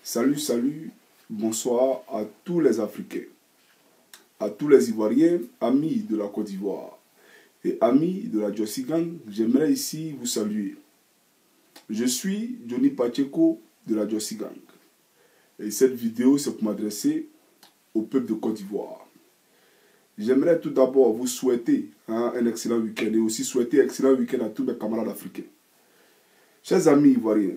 Salut, salut, bonsoir à tous les Africains, à tous les Ivoiriens, amis de la Côte d'Ivoire et amis de la Djossi Gang. J'aimerais ici vous saluer. Je suis Johnny Pacheco de la Djossi Gang. Et cette vidéo, c'est pour m'adresser au peuple de Côte d'Ivoire. J'aimerais tout d'abord vous souhaiter un excellent week-end et aussi souhaiter un excellent week-end à tous mes camarades africains. Chers amis ivoiriens,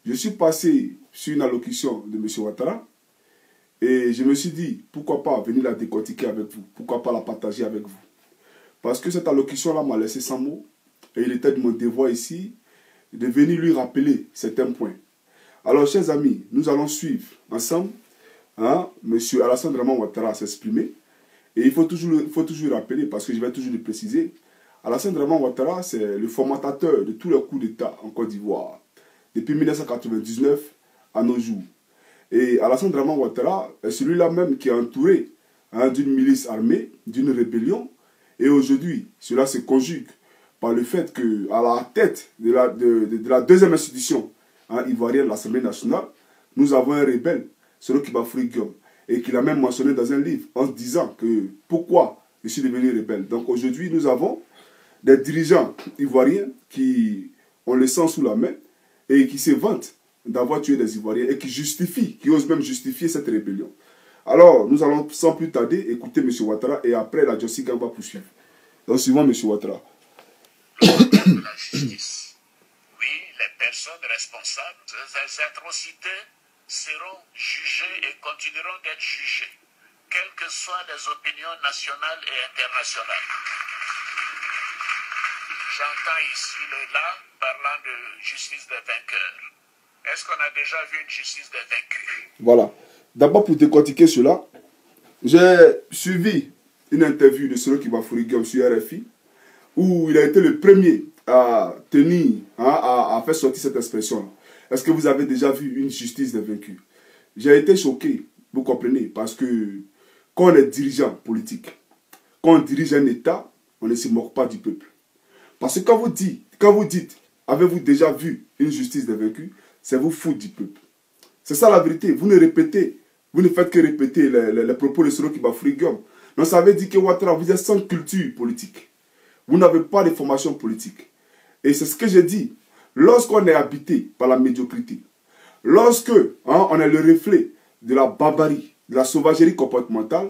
je suis passé sur une allocution de M. Ouattara et je me suis dit, pourquoi pas venir la décortiquer avec vous, pourquoi pas la partager avec vous. Parce que cette allocution-là m'a laissé sans mots et il était de mon devoir ici de venir lui rappeler certains points. Alors, chers amis, nous allons suivre ensemble M. Alassane Draman Ouattara s'exprimer. Et il faut toujours rappeler, parce que je vais toujours le préciser, Alassane Draman Ouattara, c'est le formatateur de tous les coups d'État en Côte d'Ivoire, depuis 1999 à nos jours. Et Alassane Draman Ouattara est celui-là même qui est entouré d'une milice armée, d'une rébellion. Et aujourd'hui, cela se conjugue par le fait qu'à la tête de la deuxième institution ivoirienne, l'Assemblée nationale, nous avons un rebelle, Soro Kibafoury Guillaume, et qu'il a même mentionné dans un livre en disant que pourquoi je suis devenu rebelle. Donc aujourd'hui, nous avons des dirigeants ivoiriens qui ont le sang sous la main et qui se vantent d'avoir tué des Ivoiriens et qui osent même justifier cette rébellion. Alors, nous allons sans plus tarder écouter M. Ouattara et après la Djossi Gang va poursuivre. Donc, suivant M. Ouattara. La justice. Oui, les personnes responsables de ces atrocités seront jugées et continueront d'être jugées, quelles que soient les opinions nationales et internationales. J'entends ici le là parlant de justice des vainqueurs. Est-ce qu'on a déjà vu une justice des vaincus? Voilà. D'abord, pour décortiquer cela, j'ai suivi une interview de Soro Kibafoury Guillaume sur RFI, où il a été le premier à tenir, à faire sortir cette expression-là. Est-ce que vous avez déjà vu une justice des vaincus? J'ai été choqué, vous comprenez, parce que quand on est dirigeant politique, quand on dirige un État, on ne se moque pas du peuple. Parce que quand vous dites, avez-vous déjà vu une justice des vaincus, c'est vous foutre du peuple. C'est ça la vérité. Vous ne faites que répéter les propos de Soro Kibafoury Guillaume. Donc ça veut dire que Ouattara, vous êtes sans culture politique. Vous n'avez pas de formation politique. Et c'est ce que j'ai dit. Lorsqu'on est habité par la médiocrité, lorsque on est le reflet de la barbarie, de la sauvagerie comportementale,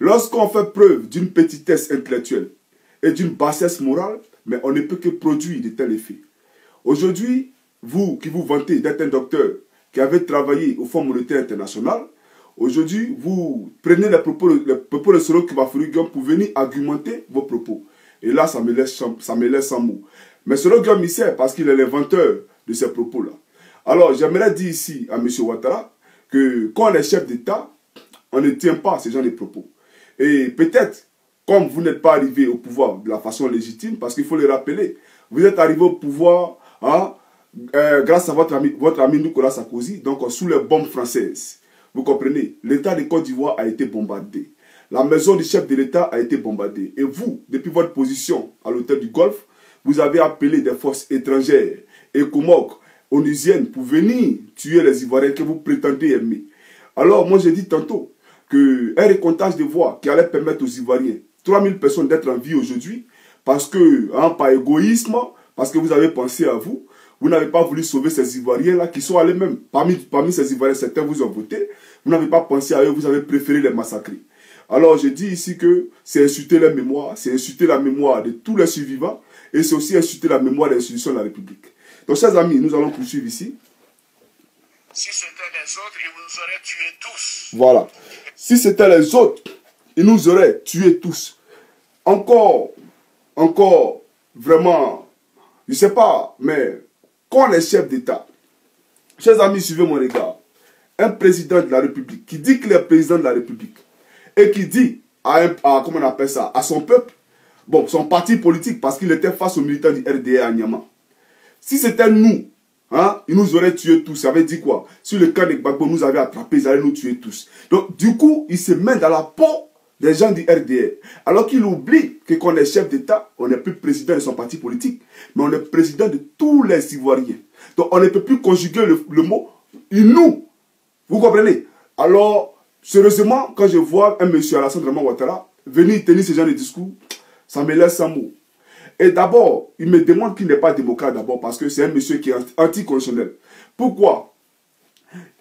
lorsqu'on fait preuve d'une petitesse intellectuelle et d'une bassesse morale, mais on ne peut que produire de tels effets. Aujourd'hui, vous qui vous vantez d'être un docteur qui avait travaillé au Fonds monétaire international, aujourd'hui, vous prenez les propos de Soro Kibafoury Guillaume pour venir argumenter vos propos. Et là, ça me laisse sans mots. Mais Soro Guillaume il sait parce qu'il est l'inventeur de ces propos-là. Alors, j'aimerais dire ici à M. Ouattara que quand on est chef d'État, on ne tient pas ce genre de propos. Et peut-être, comme vous n'êtes pas arrivé au pouvoir de la façon légitime, parce qu'il faut le rappeler, vous êtes arrivé au pouvoir grâce à votre ami Nicolas Sarkozy, donc sous les bombes françaises. Vous comprenez? L'État de Côte d'Ivoire a été bombardé. La maison du chef de l'État a été bombardée. Et vous, depuis votre position à l'hôtel du Golfe, vous avez appelé des forces étrangères, écomoques, onusiennes, pour venir tuer les Ivoiriens que vous prétendez aimer. Alors, moi, j'ai dit tantôt qu'un récomptage de voix qui allait permettre aux Ivoiriens, 3000 personnes d'être en vie aujourd'hui, parce que, par égoïsme, parce que vous avez pensé à vous, vous n'avez pas voulu sauver ces Ivoiriens-là qui sont allés même, parmi ces Ivoiriens, certains vous ont voté, vous n'avez pas pensé à eux, vous avez préféré les massacrer. Alors je dis ici que c'est insulter leur mémoire, c'est insulter la mémoire de tous les survivants, et c'est aussi insulter la mémoire des institutions de la République. Donc chers amis, nous allons poursuivre ici. Si c'était les autres, ils nous auraient tués tous. Voilà. Si c'était les autres, ils nous auraient tués tous. Encore, vraiment, je ne sais pas, mais quand on est chef d'État, chers amis, suivez mon regard, un président de la République qui dit qu'il est président de la République et qui dit comment on appelle ça, à son peuple, bon, son parti politique, parce qu'il était face aux militants du RDA à Niamey. Si c'était nous, ils nous auraient tués tous. Ça veut dire quoi? Si le camp de Gbagbo nous avait attrapés, ils allaient nous tuer tous. Donc, du coup, il se met dans la peau des gens du RDR. Alors qu'il oublie que quand on est chef d'État, on n'est plus président de son parti politique, mais on est président de tous les Ivoiriens. Donc, on ne peut plus conjuguer le mot « nous ». Vous comprenez? Alors, sérieusement, quand je vois un monsieur Alassane Draman Ouattara venir tenir ce genre de discours, ça me laisse sans mots. Et d'abord, il me demande qu'il n'est pas démocrate d'abord parce que c'est un monsieur qui est anticonstitutionnel. Pourquoi?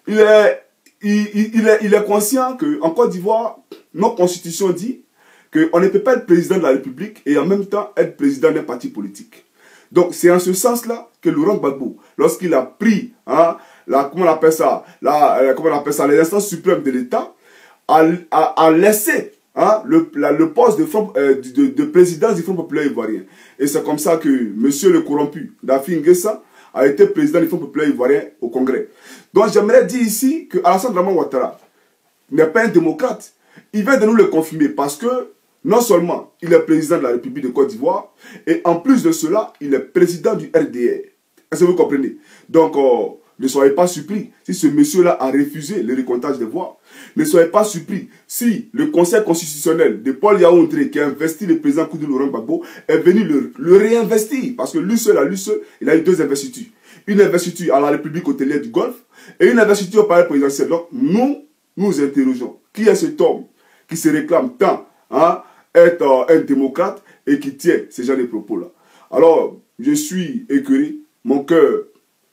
Il est conscient qu'en Côte d'Ivoire, notre constitution dit qu'on ne peut pas être président de la République et en même temps être président d'un parti politique. Donc c'est en ce sens-là que Laurent Gbagbo, lorsqu'il a pris, hein, comment on appelle ça, les instances suprêmes de l'État, a laissé, hein, le poste de présidence du Front populaire ivoirien. Et c'est comme ça que monsieur le corrompu, Dafi Nguessa, a été président du Front populaire ivoirien au Congrès. Donc j'aimerais dire ici que Alassane Draman Ouattara n'est pas un démocrate. Il vient de nous le confirmer parce que non seulement il est président de la République de Côte d'Ivoire, et en plus de cela, il est président du RDR. Est-ce que vous comprenez? Donc, ne soyez pas surpris si ce monsieur-là a refusé le recomptage des voix. Ne soyez pas surpris si le Conseil constitutionnel de Paul Yaoundé, qui a investi le président Koudou Laurent Gbagbo, est venu le réinvestir. Parce que lui seul, il a eu 2 investitures. Une investiture à la République hôtelière du Golfe et une investiture au palais présidentiel. Donc, nous interrogeons qui est cet homme qui se réclame tant, hein, être un démocrate et qui tient ce genre de propos-là. Alors, je suis écœuré, mon cœur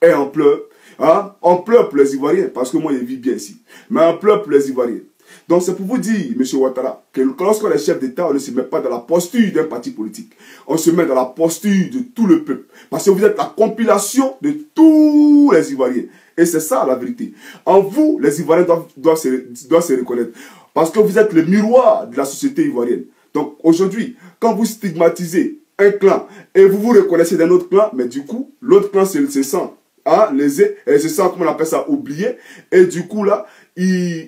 est en pleurs. Hein? On pleure pour les Ivoiriens, parce que moi je vis bien ici. Mais on pleure pour les Ivoiriens. Donc c'est pour vous dire, M. Ouattara, que lorsqu'on est chef d'État, on ne se met pas dans la posture d'un parti politique. On se met dans la posture de tout le peuple. Parce que vous êtes la compilation de tous les Ivoiriens. Et c'est ça la vérité. En vous, les Ivoiriens doivent se reconnaître. Parce que vous êtes le miroir de la société ivoirienne. Donc aujourd'hui, quand vous stigmatisez un clan et vous vous reconnaissez d'un autre clan, mais du coup, l'autre clan se sent, hein, lésé, et se sent, comment on appelle ça, oublié, et du coup là,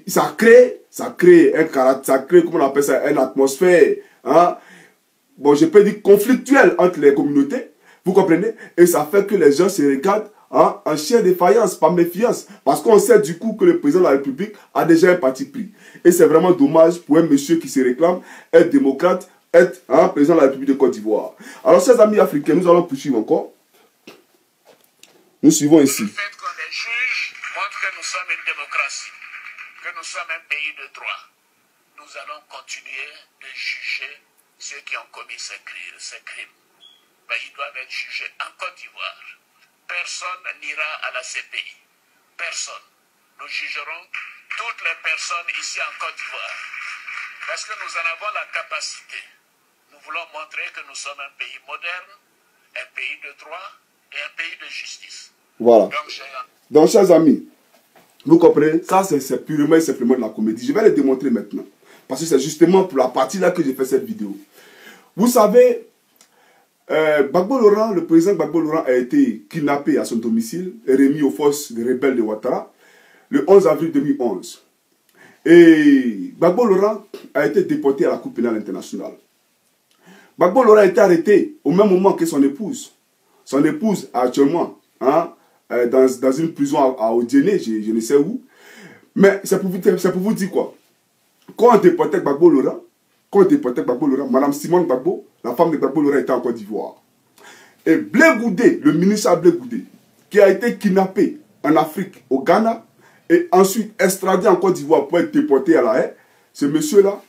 ça crée un caractère, ça crée, comment on appelle ça, une atmosphère, hein, bon, je peux dire conflictuelle entre les communautés, vous comprenez, et ça fait que les gens se regardent, hein, en chien de faïence, par méfiance, parce qu'on sait du coup que le président de la République a déjà un parti pris. Et c'est vraiment dommage pour un monsieur qui se réclame être démocrate, être, hein, président de la République de Côte d'Ivoire. Alors, chers amis africains, nous allons poursuivre encore. Nous suivons ici. Le fait qu'on les juge montre que nous sommes une démocratie, que nous sommes un pays de droit. Nous allons continuer de juger ceux qui ont commis ces crimes. Mais ils doivent être jugés en Côte d'Ivoire. Personne n'ira à la CPI. Personne. Nous jugerons toutes les personnes ici en Côte d'Ivoire. Parce que nous en avons la capacité. Nous voulons montrer que nous sommes un pays moderne, un pays de droit et un pays de justice. Voilà. Donc, chers amis, vous comprenez, ça c'est purement et simplement de la comédie. Je vais le démontrer maintenant. Parce que c'est justement pour la partie là que j'ai fait cette vidéo. Vous savez, Gbagbo Laurent, le président Gbagbo Laurent a été kidnappé à son domicile et remis aux forces des rebelles de Ouattara le 11 avril 2011. Et Gbagbo Laurent a été déporté à la Cour pénale internationale. Gbagbo Laurent a été arrêté au même moment que son épouse. Son épouse actuellement, hein, dans une prison à Odiéné, je ne sais où. Mais c'est pour vous dire quoi? Quand on déportait Gbagbo Laurent, Mme Simone Gbagbo, la femme de Gbagbo Laurent, était en Côte d'Ivoire. Et Blé Goudé, le ministre Blé Goudé, qui a été kidnappé en Afrique, au Ghana, et ensuite extradé en Côte d'Ivoire pour être déporté à La Haye, ce monsieur-là,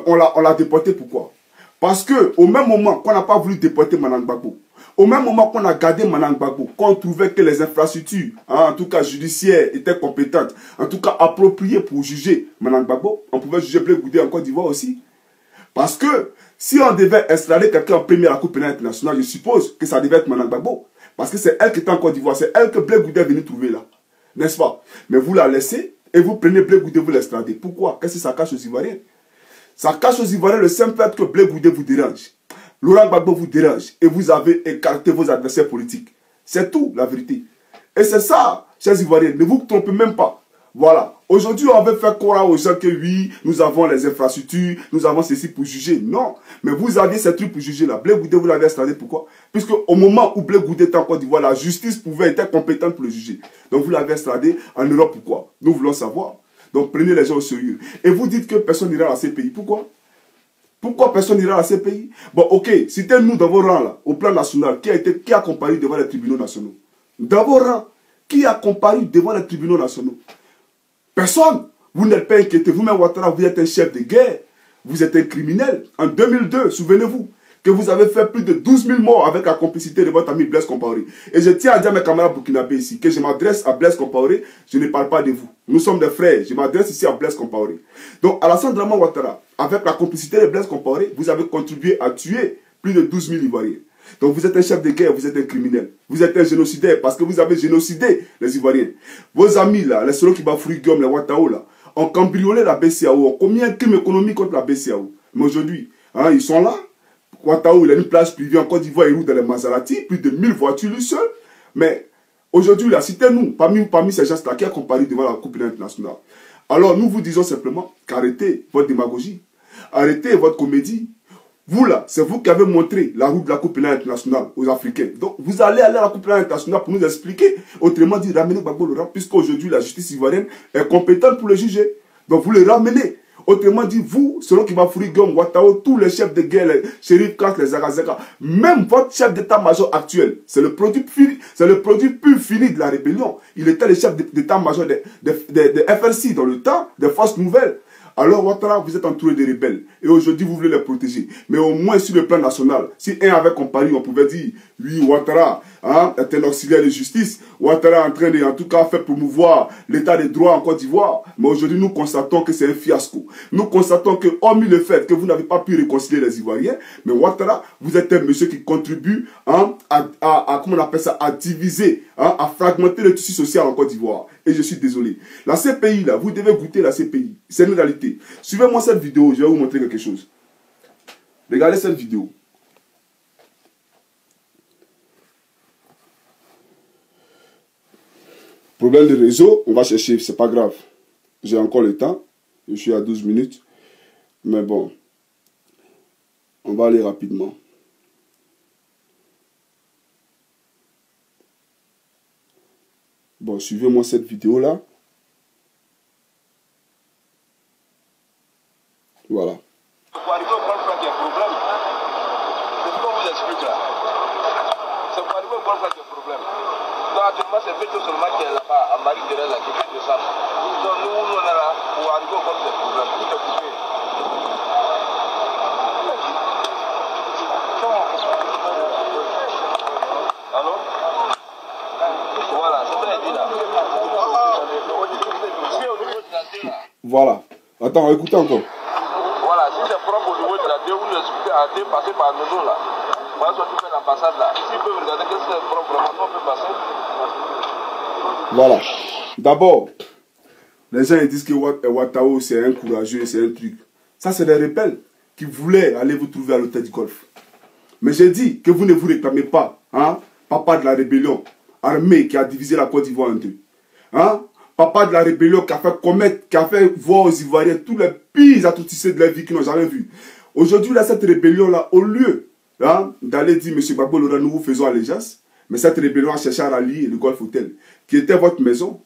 on l'a déporté pourquoi? Parce qu'au même moment qu'on n'a pas voulu déporter Mme Gbagbo, au même moment qu'on a gardé Mme Gbagbo, qu'on trouvait que les infrastructures, hein, en tout cas judiciaires, étaient compétentes, en tout cas appropriées pour juger Mme Gbagbo, on pouvait juger Blé Goudé en Côte d'Ivoire aussi. Parce que si on devait extrader quelqu'un en premier à la Cour pénale internationale, je suppose que ça devait être Mme Gbagbo. Parce que c'est elle qui était en Côte d'Ivoire, c'est elle que Blé Goudé est venu trouver là. N'est-ce pas? Mais vous la laissez et vous prenez Blé Goudé, vous l'extradez. Pourquoi? Qu'est-ce que ça cache aux Ivoiriens? Ça cache aux Ivoiriens le simple fait que Blé Goudé vous dérange. Laurent Gbagbo vous dérange et vous avez écarté vos adversaires politiques. C'est tout, la vérité. Et c'est ça, chers Ivoiriens, ne vous trompez même pas. Voilà. Aujourd'hui, on veut faire croire aux gens que oui, nous avons les infrastructures, nous avons ceci pour juger. Non. Mais vous aviez ces trucs pour juger là. Blé Goudé, vous l'avez installé. Pourquoi? Puisque au moment où Blé Goudé était en Côte d'Ivoire, la justice pouvait être compétente pour le juger. Donc vous l'avez installé en Europe. Pourquoi? Nous voulons savoir. Donc prenez les gens au sérieux. Et vous dites que personne n'ira à la CPI. Pourquoi? Pourquoi personne n'ira à la CPI? Bon, ok, citez-nous dans vos rangs là, au plan national, qui a comparu devant les tribunaux nationaux? Dans vos rangs, qui a comparu devant les tribunaux nationaux? Personne. Vous n'êtes pas inquiété. Vous-même, Ouattara, vous êtes un chef de guerre. Vous êtes un criminel. En 2002, souvenez-vous, que vous avez fait plus de 12 000 morts avec la complicité de votre ami Blaise Compaoré. Et je tiens à dire à mes camarades burkinabés ici que je m'adresse à Blaise Compaoré, je ne parle pas de vous. Nous sommes des frères, je m'adresse ici à Blaise Compaoré. Donc, Alassane Draman Ouattara, avec la complicité de Blaise Compaoré, vous avez contribué à tuer plus de 12 000 Ivoiriens. Donc, vous êtes un chef de guerre, vous êtes un criminel. Vous êtes un génocidaire parce que vous avez génocidé les Ivoiriens. Vos amis là, les Solo Kibafoury Guillaume, les Ouattao là, ont cambriolé la BCAO, ont commis un crime économique contre la BCAO. Mais aujourd'hui, hein, ils sont là. Ouattao, il a une plage privée en Côte d'Ivoire, il roule dans les Maserati, plus de 1000 voitures lui seul. Mais aujourd'hui, là, citez-nous, parmi ces gens-là qui a comparé devant la Coupe internationale. Alors, nous vous disons simplement qu'arrêtez votre démagogie, arrêtez votre comédie. Vous, là, c'est vous qui avez montré la route de la Coupe internationale aux Africains. Donc, vous allez aller à la Coupe internationale pour nous expliquer, autrement dit, ramener Gbagbo Laurent, puisqu'aujourd'hui, la justice ivoirienne est compétente pour le juger. Donc, vous le ramenez. Autrement dit, vous, selon Kibafoury Guillaume, Ouattao, tous les chefs de guerre, les Chérif Kant, les Zarazeka, même votre chef d'état-major actuel, c'est le produit pur fini de la rébellion. Il était le chef d'état-major de FRC dans le temps, des forces nouvelles. Alors, Ouattara, vous êtes entouré de rebelles. Et aujourd'hui, vous voulez les protéger. Mais au moins, sur le plan national, si un avait comparé, on pouvait dire, oui, Ouattara hein, est un auxiliaire de justice. Ouattara est en train de, en tout cas, faire promouvoir l'état des droits en Côte d'Ivoire. Mais aujourd'hui, nous constatons que c'est un fiasco. Nous constatons que, hormis le fait que vous n'avez pas pu réconcilier les Ivoiriens, mais Ouattara, vous êtes un monsieur qui contribue hein, comment on appelle ça, à diviser, hein, à fragmenter le tissu social en Côte d'Ivoire. Et je suis désolé. La CPI, là, vous devez goûter la CPI. C'est une réalité. Suivez-moi cette vidéo, je vais vous montrer quelque chose. Regardez cette vidéo. Problème de réseau, on va chercher, c'est pas grave. J'ai encore le temps. Je suis à 12 minutes. Mais bon, on va aller rapidement. Bon, suivez-moi cette vidéo-là. Voilà. Pour arriver au Golfe qu'il y a un problème. C'est ce qu'on vous explique là. C'est pour arriver au Golfe qu'il y a un problème. Donc actuellement, c'est Beto seulement qui est là-bas, à Marie-Thérèse, qui fait de ça. Donc nous, on est là pour arriver au Golfe qu'il y a un problème. Tout est coupé. Allô? Voilà, c'est très dit là. Voilà. Attends, écoutez encore. Voilà, si c'est propre au niveau de la DE, vous nous expliquez à D, passer par la maison là. Voilà ce qui fait l'ambassade là. S'ils peuvent regarder que c'est propre, vraiment, on peut passer. Voilà. D'abord, les gens ils disent que Ouattao c'est un courageux, c'est un truc. Ça, c'est des rebelles qui voulaient aller vous trouver à l'hôtel du Golfe. Mais j'ai dit que vous ne vous réclamez pas, hein, papa de la rébellion armée qui a divisé la Côte d'Ivoire en deux. Hein? Papa de la rébellion qui a fait commettre, qui a fait voir aux Ivoiriens tous les pires atrocités de leur vie qu'ils n'ont jamais vu. Aujourd'hui, là, cette rébellion-là, au lieu hein, d'aller dire, M. Gbagbo Laurent, nous vous faisons allégeance, mais cette rébellion a cherché à rallier le Golf Hotel, qui était votre maison.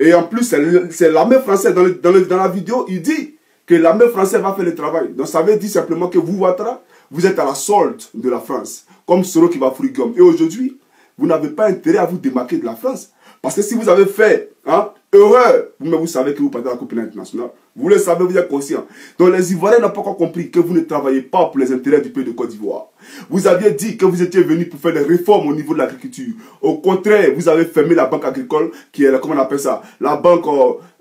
Et en plus, c'est l'armée française, dans la vidéo, il dit que l'armée française va faire le travail. Donc ça veut dire simplement que vous, Ouattara, vous êtes à la solde de la France, comme Soro Kibafoury Guillaume. Et aujourd'hui, vous n'avez pas intérêt à vous démarquer de la France. Parce que si vous avez fait hein, erreur, vous-même vous savez que vous partez à la Coupe internationale. Vous le savez, vous êtes conscient. Donc les Ivoiriens n'ont pas encore compris que vous ne travaillez pas pour les intérêts du pays de Côte d'Ivoire. Vous aviez dit que vous étiez venu pour faire des réformes au niveau de l'agriculture. Au contraire, vous avez fermé la banque agricole, qui est, comment on appelle ça, la banque,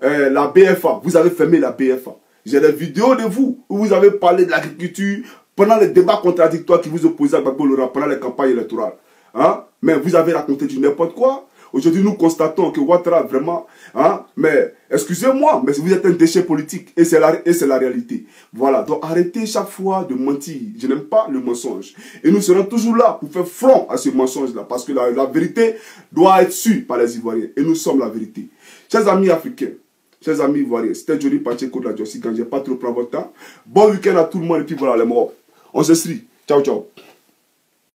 la BFA. Vous avez fermé la BFA. J'ai des vidéos de vous où vous avez parlé de l'agriculture pendant les débats contradictoires qui vous opposaient à Gbagbo Laurent pendant les campagnes électorales. Hein? Mais vous avez raconté du n'importe quoi. Aujourd'hui, nous constatons que Ouattara, vraiment, hein, mais excusez-moi, mais vous êtes un déchet politique et c'est la réalité. Voilà, donc arrêtez chaque fois de mentir. Je n'aime pas le mensonge. Et nous serons toujours là pour faire front à ce mensonge-là, parce que la vérité doit être sue par les Ivoiriens. Et nous sommes la vérité. Chers amis africains, chers amis ivoiriens, c'était Johnny Pacheco de la Jossi, quand je n'ai pas trop pris votre temps. Bon week-end à tout le monde et puis voilà les morts. On se suit. Ciao, ciao.